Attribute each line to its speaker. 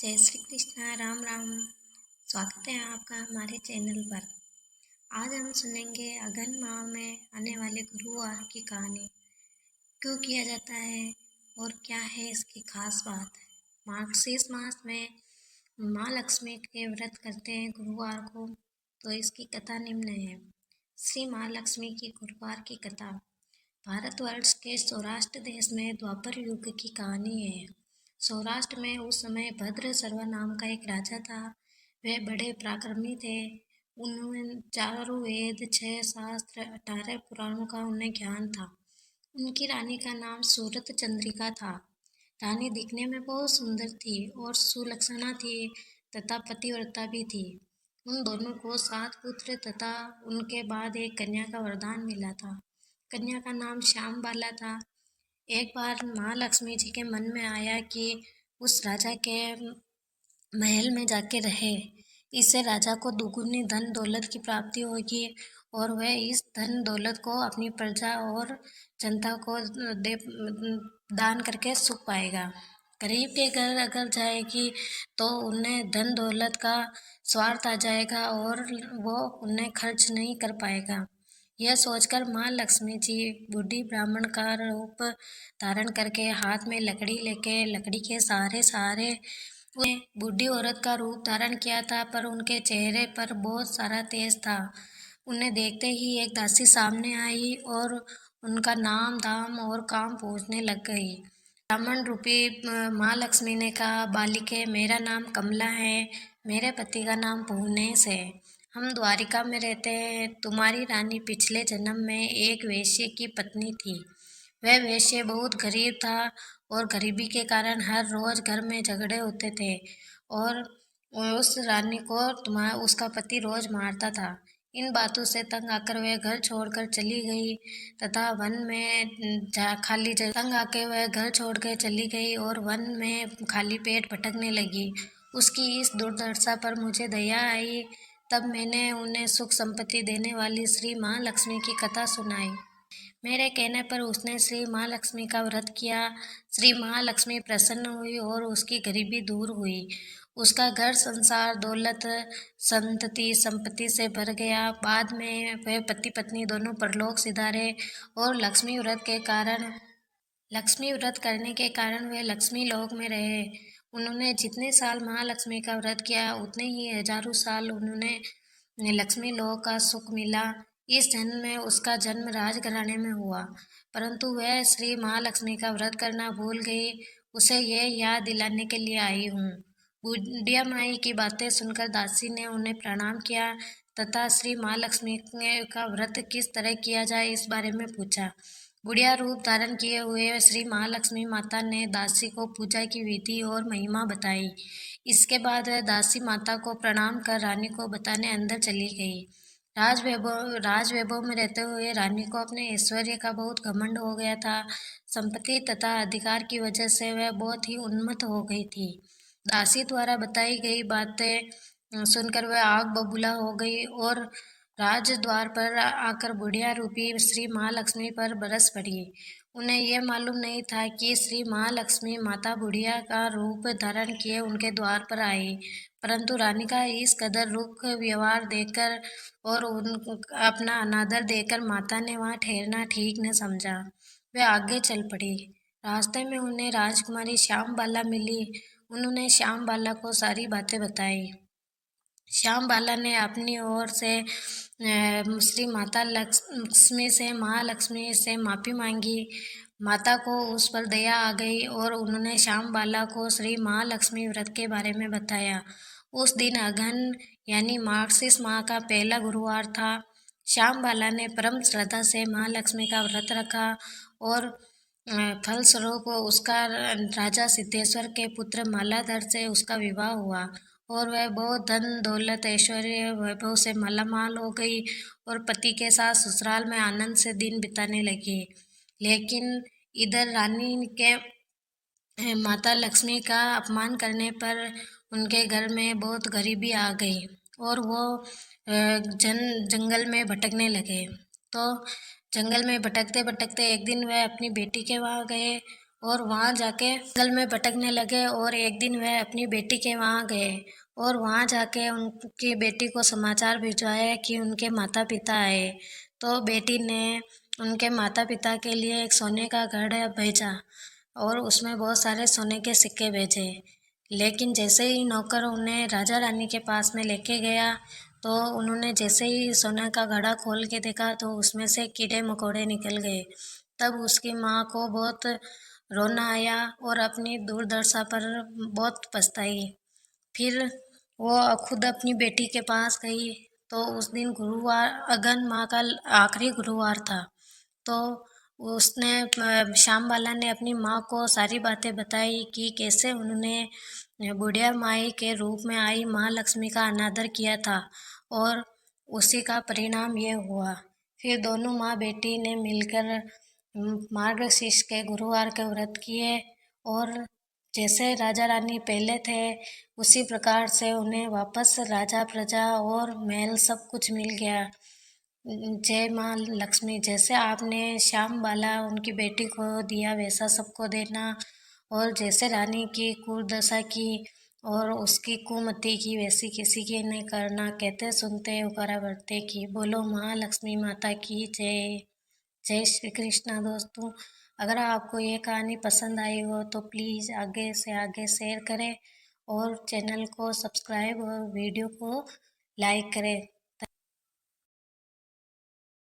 Speaker 1: जय श्री कृष्णा। राम राम। स्वागत है आपका हमारे चैनल पर। आज हम सुनेंगे अगन माह में आने वाले गुरुवार की कहानी। क्यों किया जाता है और क्या है इसकी खास बात। मार्गशीर्ष मास में माँ लक्ष्मी के व्रत करते हैं गुरुवार को, तो इसकी कथा निम्न है। श्री माँ लक्ष्मी की गुरुवार की कथा भारतवर्ष के सौराष्ट्र देश में द्वापर युग की कहानी है। सौराष्ट्र में उस समय भद्र सर्व नाम का एक राजा था। वे बड़े पराक्रमी थे। उन्होंने चारों वेद, 6 शास्त्र, 18 पुराणों का उन्हें ज्ञान था। उनकी रानी का नाम सूरत चंद्रिका था। रानी दिखने में बहुत सुंदर थी और सुलक्षणा थी तथा पतिव्रता भी थी। उन दोनों को 7 पुत्र तथा उनके बाद एक कन्या का वरदान मिला था। कन्या का नाम श्याम बाला था। एक बार माँ लक्ष्मी जी के मन में आया कि उस राजा के महल में जाके रहे। इससे राजा को दुगुनी धन दौलत की प्राप्ति होगी और वह इस धन दौलत को अपनी प्रजा और जनता को दे दान करके सुख पाएगा। गरीब के घर अगर जाएगी तो उन्हें धन दौलत का स्वार्थ आ जाएगा और वो उन्हें खर्च नहीं कर पाएगा। यह सोचकर माँ लक्ष्मी जी बूढ़ी ब्राह्मण का रूप धारण करके हाथ में लकड़ी लेके लकड़ी के सहारे सहारे उन्हें बूढ़ी औरत का रूप धारण किया था, पर उनके चेहरे पर बहुत सारा तेज था। उन्हें देखते ही एक दासी सामने आई और उनका नाम दाम और काम पूछने लग गई। ब्राह्मण रूपी माँ लक्ष्मी ने कहा, बालिके, मेरा नाम कमला है। मेरे पति का नाम भुवनेश है। हम द्वारिका में रहते हैं। तुम्हारी रानी पिछले जन्म में एक वेश्या की पत्नी थी। वह वेश्या बहुत गरीब था और गरीबी के कारण हर रोज घर में झगड़े होते थे और उस रानी को उसका पति रोज मारता था। इन बातों से तंग आकर वह घर छोड़कर चली गई तथा वन में खाली जगह तंग आके वह घर छोड़ कर चली गई और वन में खाली पेट भटकने लगी। उसकी इस दुर्दशा पर मुझे दया आई। तब मैंने उन्हें सुख संपत्ति देने वाली श्री माँ लक्ष्मी की कथा सुनाई। मेरे कहने पर उसने श्री माँ लक्ष्मी का व्रत किया। श्री माँ लक्ष्मी प्रसन्न हुई और उसकी गरीबी दूर हुई। उसका घर संसार दौलत संतति संपत्ति से भर गया। बाद में वह पति पत्नी दोनों परलोक सिधारे और लक्ष्मी व्रत करने के कारण वे लक्ष्मी लोक में रहे। उन्होंने जितने साल महालक्ष्मी का व्रत किया उतने ही हजारों साल उन्होंने लक्ष्मी लोक का सुख मिला। इस जन्म में उसका जन्म राजघराने में हुआ, परंतु वह श्री महालक्ष्मी का व्रत करना भूल गई। उसे यह याद दिलाने के लिए आई हूँ। बुढ़िया माई की बातें सुनकर दासी ने उन्हें प्रणाम किया तथा श्री महालक्ष्मी का व्रत किस तरह किया जाए इस बारे में पूछा। बुढ़िया रूप धारण किए हुए श्री महालक्ष्मी माता ने दासी को पूजा की विधि और महिमा बताई। इसके बाद वह दासी माता को प्रणाम कर रानी को बताने अंदर चली गई। राज वैभव में रहते हुए रानी को अपने ऐश्वर्य का बहुत घमंड हो गया था। संपत्ति तथा अधिकार की वजह से वह बहुत ही उन्मत्त हो गई थी। दासी द्वारा बताई गई बातें सुनकर वह आग बबूला हो गई और राजद्वार पर आकर बुढ़िया रूपी श्री महालक्ष्मी पर बरस पड़ी। उन्हें यह मालूम नहीं था कि श्री महालक्ष्मी माता बुढ़िया का रूप धारण किए उनके द्वार पर आई, परंतु रानी का इस कदर रुख व्यवहार देखकर और उन अपना अनादर देकर माता ने वहाँ ठहरना ठीक न समझा। वे आगे चल पड़ी। रास्ते में उन्हें राजकुमारी श्याम बाला मिली। उन्होंने श्याम बाला को सारी बातें बताई। श्याम बाला ने अपनी ओर से श्री माता लक्ष्मी से महालक्ष्मी से माफ़ी मांगी। माता को उस पर दया आ गई और उन्होंने श्याम बाला को श्री महालक्ष्मी व्रत के बारे में बताया। उस दिन अगहन यानी मार्गशीर्ष माह का पहला गुरुवार था। श्याम बाला ने परम श्रद्धा से महालक्ष्मी का व्रत रखा और फलस्वरूप उसका राजा सिद्धेश्वर के पुत्र मालाधर से उसका विवाह हुआ और वह बहुत धन दौलत ऐश्वर्य वैभव से मालामाल हो गई और पति के साथ ससुराल में आनंद से दिन बिताने लगी। लेकिन इधर रानी के माता लक्ष्मी का अपमान करने पर उनके घर में बहुत गरीबी आ गई और वो जंगल में भटकने लगे। तो जंगल में भटकते भटकते एक दिन वह अपनी बेटी के वहाँ गए और वहाँ जाके जंगल में भटकने लगे और एक दिन वह अपनी बेटी के वहाँ गए और वहाँ जाके उनकी बेटी को समाचार भिजवाया कि उनके माता पिता आए। तो बेटी ने उनके माता पिता के लिए एक सोने का घड़ा भेजा और उसमें बहुत सारे सोने के सिक्के भेजे। लेकिन जैसे ही नौकर उन्हें राजा रानी के पास में लेके गया तो उन्होंने जैसे ही सोने का घड़ा खोल के देखा तो उसमें से कीड़े मकोड़े निकल गए। तब उसकी माँ को बहुत रोना आया और अपनी दुर्दशा पर बहुत पछताई। फिर वो खुद अपनी बेटी के पास गई। तो उस दिन गुरुवार अगन माह का आखिरी गुरुवार था। तो उसने श्याम बाला ने अपनी माँ को सारी बातें बताई कि कैसे उन्होंने बुढ़िया माई के रूप में आई महालक्ष्मी का अनादर किया था और उसी का परिणाम ये हुआ। फिर दोनों माँ बेटी ने मिलकर मार्गशीर्ष के गुरुवार के व्रत किए और जैसे राजा रानी पहले थे उसी प्रकार से उन्हें वापस राजा प्रजा और महल सब कुछ मिल गया। जय माँ लक्ष्मी। जैसे आपने श्याम बाला उनकी बेटी को दिया वैसा सबको देना और जैसे रानी की कुर्दशा की और उसकी कुमति की वैसी किसी की नहीं करना। कहते सुनते उकारा बढ़ते की। बोलो महालक्ष्मी माता की जय। जय श्री कृष्णा। दोस्तों, अगर आपको ये कहानी पसंद आई हो तो प्लीज़ आगे से आगे शेयर करें और चैनल को सब्सक्राइब और वीडियो को लाइक करें।